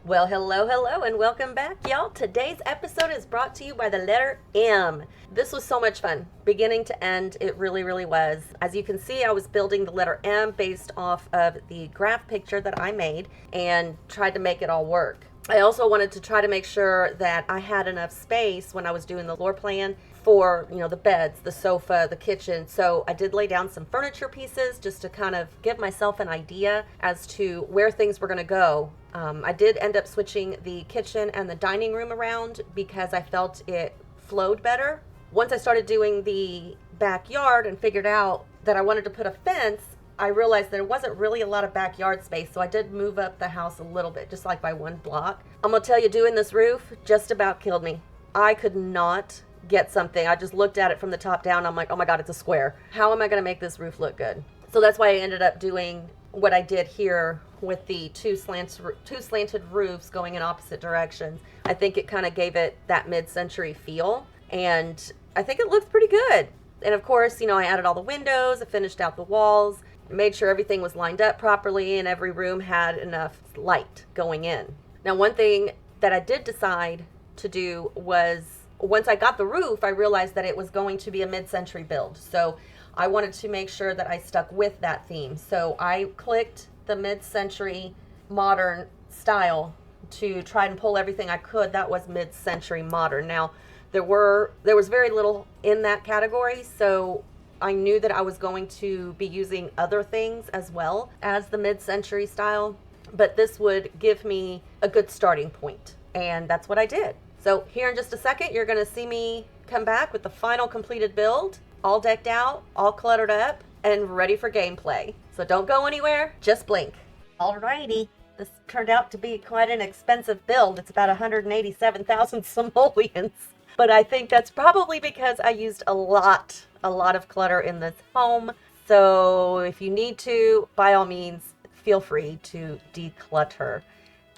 Well, hello, and welcome back, y'all. Today's episode is brought to you by the letter M. This was so much fun, beginning to end. It really was. As you can see, I was building the letter M based off of the graph picture that I made and tried to make it all work. I also wanted to try to make sure that I had enough space when I was doing the floor plan for, the beds, the sofa, the kitchen. So I did lay down some furniture pieces just to kind of give myself an idea as to where things were going to go. I did end up switching the kitchen and the dining room around because I felt it flowed better. Once I started doing the backyard and figured out that I wanted to put a fence, I realized there wasn't really a lot of backyard space, so I did move up the house a little bit, just like by one block. I'm gonna tell you, doing this roof just about killed me. I could not get something. I just looked at it from the top down. I'm like, oh my God, it's a square. How am I gonna make this roof look good? So that's why I ended up doing what I did here with the two slanted roofs going in opposite directions. I think it kind of gave it that mid-century feel, and I think it looks pretty good. And of course, I added all the windows, I finished out the walls, made sure everything was lined up properly and every room had enough light going in. Now, one thing that I did decide to do was, once I got the roof, I realized that it was going to be a mid-century build. So I wanted to make sure that I stuck with that theme. So I clicked the mid-century modern style to try and pull everything I could that was mid-century modern. Now, there was very little in that category, so I knew that I was going to be using other things as well as the mid-century style, but this would give me a good starting point, and that's what I did. So here in just a second, you're going to see me come back with the final completed build, all decked out, all cluttered up, and ready for gameplay. So don't go anywhere, just blink. Alrighty, this turned out to be quite an expensive build. It's about 187,000 simoleons. But I think that's probably because I used a lot of clutter in this home. So if you need to, by all means, feel free to declutter.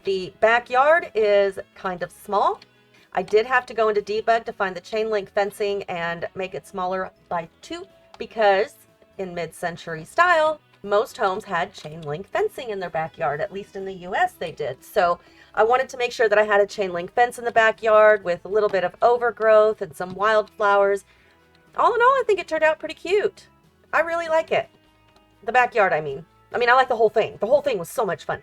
The backyard is kind of small. I did have to go into debug to find the chain link fencing and make it smaller by 2 because in mid-century style, most homes had chain link fencing in their backyard, at least in the US they did. So I wanted to make sure that I had a chain link fence in the backyard with a little bit of overgrowth and some wildflowers. All in all, I think it turned out pretty cute. I really like it. The backyard, I mean. I like the whole thing. The whole thing was so much fun.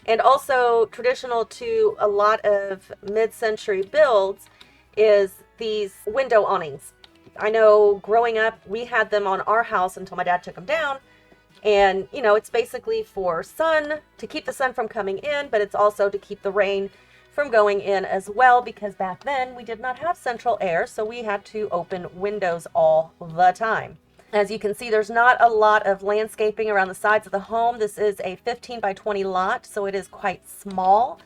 And also, traditional to a lot of mid-century builds is these window awnings. I know growing up, we had them on our house until my dad took them down. And, it's basically for sun, to keep the sun from coming in, but it's also to keep the rain from going in as well, because back then we did not have central air, so we had to open windows all the time. As you can see, there's not a lot of landscaping around the sides of the home. This is a 15 by 20 lot, so it is quite small.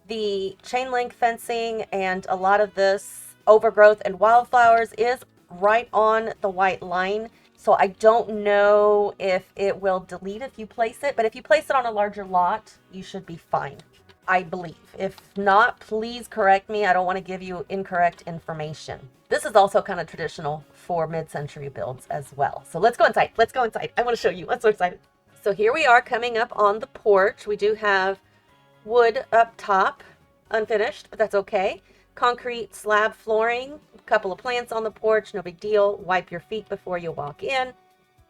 The chain link fencing and a lot of this overgrowth and wildflowers is right on the white line. So I don't know if it will delete if you place it, but if you place it on a larger lot, you should be fine, I believe. If not, please correct me. I don't want to give you incorrect information. This is also kind of traditional for mid-century builds as well. So let's go inside. Let's go inside. I want to show you. I'm so excited. So here we are coming up on the porch. We do have wood up top, unfinished, but that's okay. Concrete slab flooring, a couple of plants on the porch, no big deal. Wipe your feet before you walk in.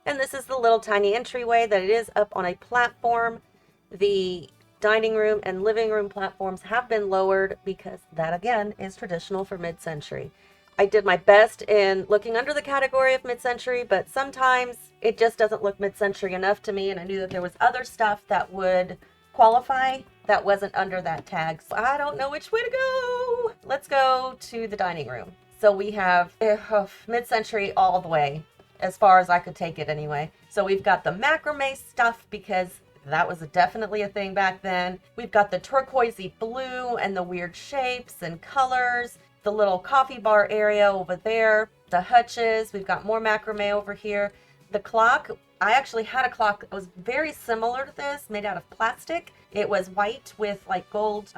And this is the little tiny entryway that it is up on a platform. The dining room and living room platforms have been lowered because that, again, is traditional for mid-century. I did my best in looking under the category of mid-century, but sometimes it just doesn't look mid-century enough to me, and I knew that there was other stuff that would qualify that wasn't under that tag. So I don't know which way to go. Let's go to the dining room. So we have mid-century all the way, as far as I could take it anyway. So we've got the macrame stuff because that was definitely a thing back then. We've got the turquoisey blue and the weird shapes and colors. The little coffee bar area over there. The hutches. We've got more macrame over here. The clock. I actually had a clock that was very similar to this, made out of plastic. It was white with like gold,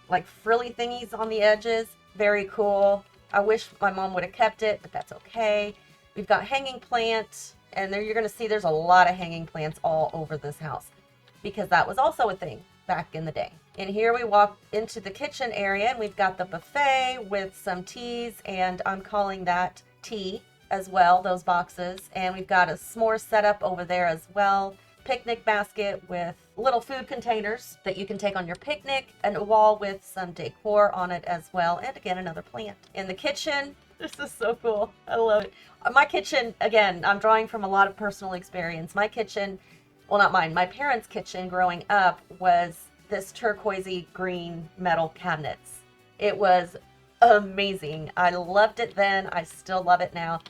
like frilly thingies on the edges. Very cool. I wish my mom would have kept it, but that's okay. We've got hanging plant, and there you're going to see there's a lot of hanging plants all over this house because that was also a thing. back in the day. And here we walk into the kitchen area, and we've got the buffet with some teas, and I'm calling that tea as well, those boxes. And we've got a s'more setup over there as well. Picnic basket with little food containers that you can take on your picnic, and a wall with some decor on it as well. And again, another plant. In the kitchen, this is so cool. I love it. My kitchen, again, I'm drawing from a lot of personal experience. My kitchen, well, not mine, my parents' kitchen growing up was this turquoisey green metal cabinets. It was amazing. I loved it then. I still love it now.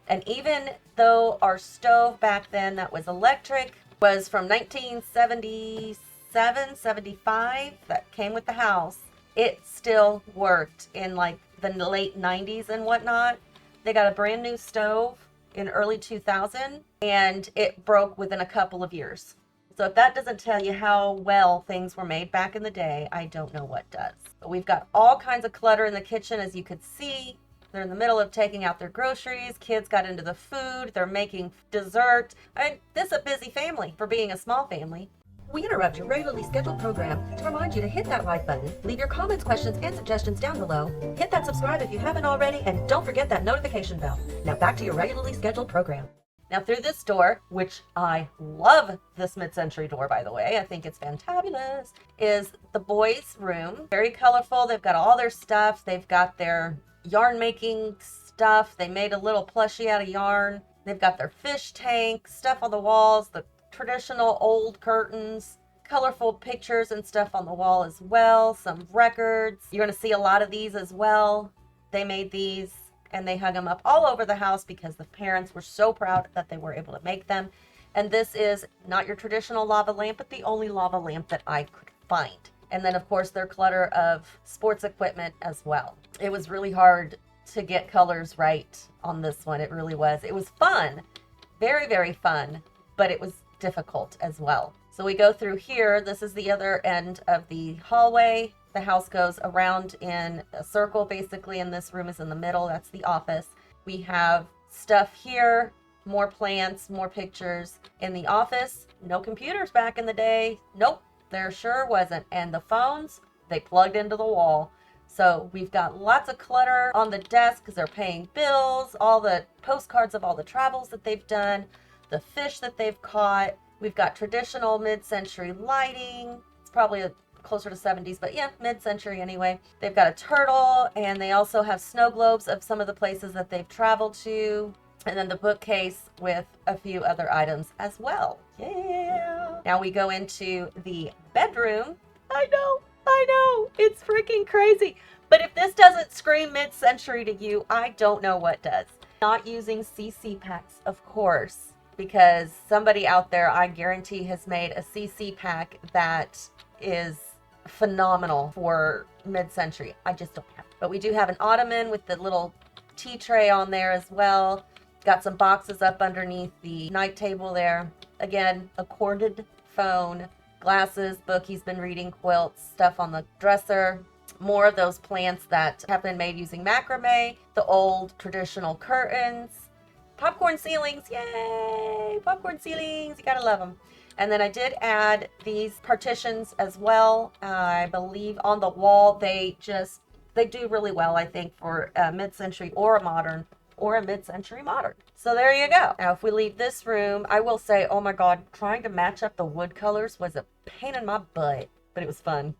And even though our stove back then that was electric was from 1977, 75, that came with the house, it still worked in like the late 90s and whatnot. They got a brand new stove in early 2000, and it broke within a couple of years. So if that doesn't tell you how well things were made back in the day, I don't know what does. But we've got all kinds of clutter in the kitchen, as you could see. They're in the middle of taking out their groceries. Kids got into the food. They're making dessert. This is a busy family for being a small family. We interrupt your regularly scheduled program to remind you to hit that like button, leave your comments, questions, and suggestions down below, hit that subscribe if you haven't already, and don't forget that notification bell. Now back to your regularly scheduled program. Now through this door, which I love this mid-century door, by the way, I think it's fantabulous, is the boys' room. Very colorful. They've got all their stuff. They've got their yarn making stuff. They made a little plushie out of yarn. They've got their fish tank, stuff on the walls, the traditional old curtains, colorful pictures and stuff on the wall as well, some records. You're going to see a lot of these as well. They made these and they hung them up all over the house because the parents were so proud that they were able to make them. And this is not your traditional lava lamp, but the only lava lamp that I could find. And then of course their clutter of sports equipment as well. It was really hard to get colors right on this one. It really was. It was fun, very, very fun, but it was difficult as well. So we go through here. This is the other end of the hallway. The house goes around in a circle basically, and this room is in the middle. That's the office. We have stuff here, more plants, more pictures. In the office, no computers back in the day. Nope, there sure wasn't. And the phones, they plugged into the wall. So we've got lots of clutter on the desk because they're paying bills, all the postcards of all the travels that they've done, the fish that they've caught. We've got traditional mid-century lighting. It's probably closer to 70s, but yeah, mid-century anyway. They've got a turtle, and they also have snow globes of some of the places that they've traveled to. And then the bookcase with a few other items as well. Yeah. Now we go into the bedroom. I know, it's freaking crazy. But if this doesn't scream mid-century to you, I don't know what does. Not using CC packs, of course, because somebody out there, I guarantee, has made a CC pack that is phenomenal for mid-century. I just don't have it. But we do have an ottoman with the little tea tray on there as well. Got some boxes up underneath the night table there. Again, a corded phone, glasses, book he's been reading, quilts, stuff on the dresser. More of those plants that have been made using macrame, the old traditional curtains, popcorn ceilings, yay! Popcorn ceilings, you gotta love them. And then I did add these partitions as well. I believe on the wall, they do really well, I think, for a mid-century or a modern or a mid-century modern. So there you go. Now, if we leave this room, I will say, oh my God, trying to match up the wood colors was a pain in my butt, but it was fun.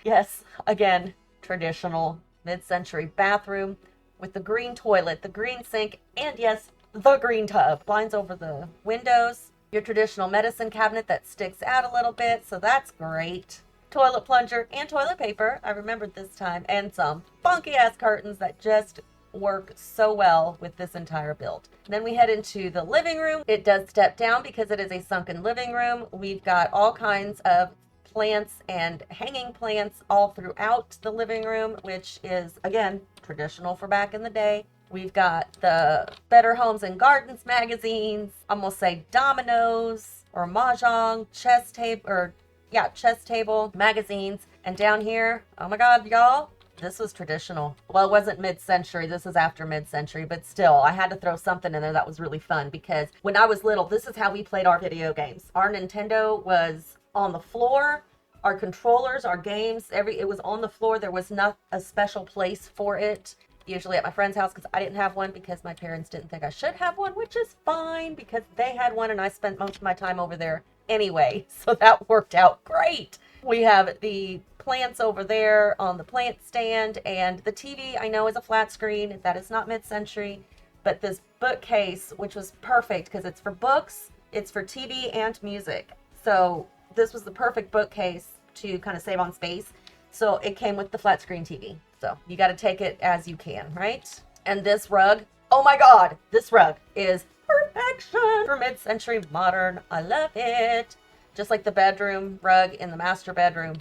Yes, again, traditional mid-century bathroom with the green toilet, the green sink, and yes, the green tub. Blinds over the windows. Your traditional medicine cabinet that sticks out a little bit, so that's great. Toilet plunger and toilet paper, I remembered this time, and some funky ass curtains that just work so well with this entire build. Then we head into the living room. It does step down because it is a sunken living room. We've got all kinds of plants and hanging plants all throughout the living room, which is, again, traditional for back in the day. We've got the Better Homes and Gardens magazines. I'm gonna say dominoes or mahjong, chess table magazines. And down here, oh my God, y'all, this was traditional. Well, it wasn't mid-century. This is after mid-century, but still, I had to throw something in there that was really fun because when I was little, this is how we played our video games. Our Nintendo was on the floor our controllers, our games, it was on the floor. There was not a special place for it. Usually at my friend's house, because I didn't have one because my parents didn't think I should have one, which is fine because they had one and I spent most of my time over there anyway. So that worked out great. We have the plants over there on the plant stand, and the TV I know is a flat screen. That is not mid-century, but this bookcase, which was perfect because it's for books, it's for TV and music. So this was the perfect bookcase to kind of save on space. So it came with the flat screen TV. So you got to take it as you can, right? And this rug, oh my God, this rug is perfection for mid-century modern. I love it. Just like the bedroom rug in the master bedroom.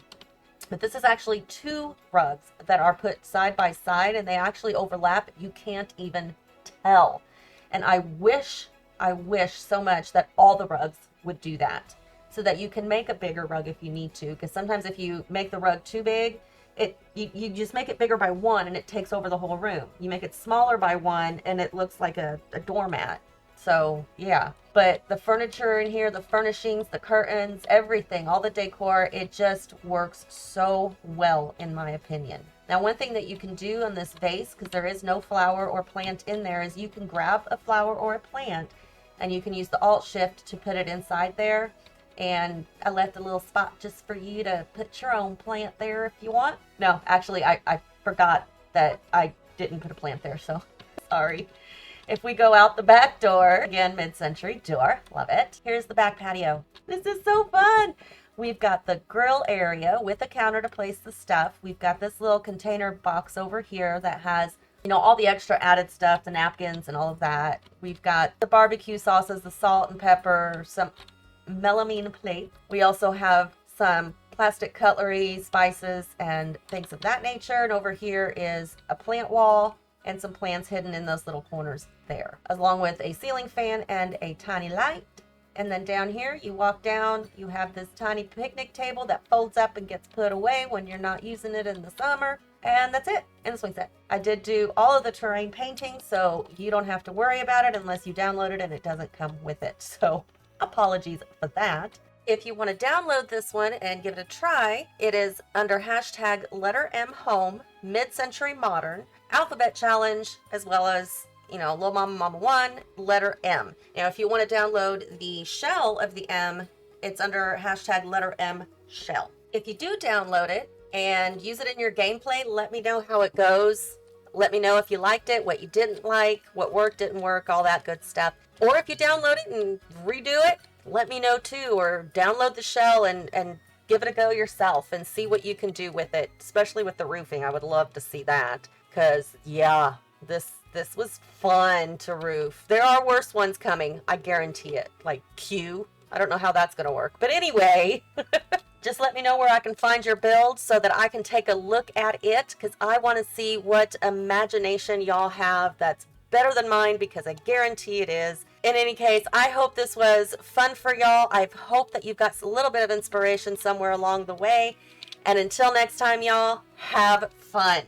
But this is actually two rugs that are put side by side, and they actually overlap. You can't even tell. And I wish so much that all the rugs would do that, so that you can make a bigger rug if you need to. Because sometimes if you make the rug too big, you just make it bigger by one and it takes over the whole room. You make it smaller by one and it looks like a doormat. So yeah, but the furniture in here, the furnishings, the curtains, everything, all the decor, it just works so well in my opinion. Now, one thing that you can do on this vase, because there is no flower or plant in there, is you can grab a flower or a plant and you can use the Alt Shift to put it inside there. And I left a little spot just for you to put your own plant there if you want. No, actually, I forgot that I didn't put a plant there, so sorry. If we go out the back door, again, mid-century door, love it. Here's the back patio. This is so fun. We've got the grill area with a counter to place the stuff. We've got this little container box over here that has, you know, all the extra added stuff, the napkins and all of that. We've got the barbecue sauces, the salt and pepper, some melamine plate. We also have some plastic cutlery, spices, and things of that nature. And over here is a plant wall and some plants hidden in those little corners there, along with a ceiling fan and a tiny light. And then down here, you walk down, you have this tiny picnic table that folds up and gets put away when you're not using it in the summer. And that's it, and the swing set. I did do all of the terrain painting, so you don't have to worry about it unless you download it and it doesn't come with it. So apologies for that. If you want to download this one and give it a try, it is under hashtag letter M home, mid-century modern, alphabet challenge, as well as, you know, Lil Mama, Momma-One, letter M. Now, if you want to download the shell of the M, it's under hashtag letter M shell. If you do download it and use it in your gameplay, let me know how it goes. Let me know if you liked it, what you didn't like, what worked, didn't work, all that good stuff. Or if you download it and redo it, let me know too. Or download the shell and give it a go yourself and see what you can do with it, especially with the roofing. I would love to see that because, yeah, this was fun to roof. There are worse ones coming, I guarantee it, like Q. I don't know how that's going to work. But anyway, just let me know where I can find your build so that I can take a look at it, because I want to see what imagination y'all have that's better than mine, because I guarantee it is. In any case, I hope this was fun for y'all. I hope that you've got a little bit of inspiration somewhere along the way. And until next time, y'all, have fun.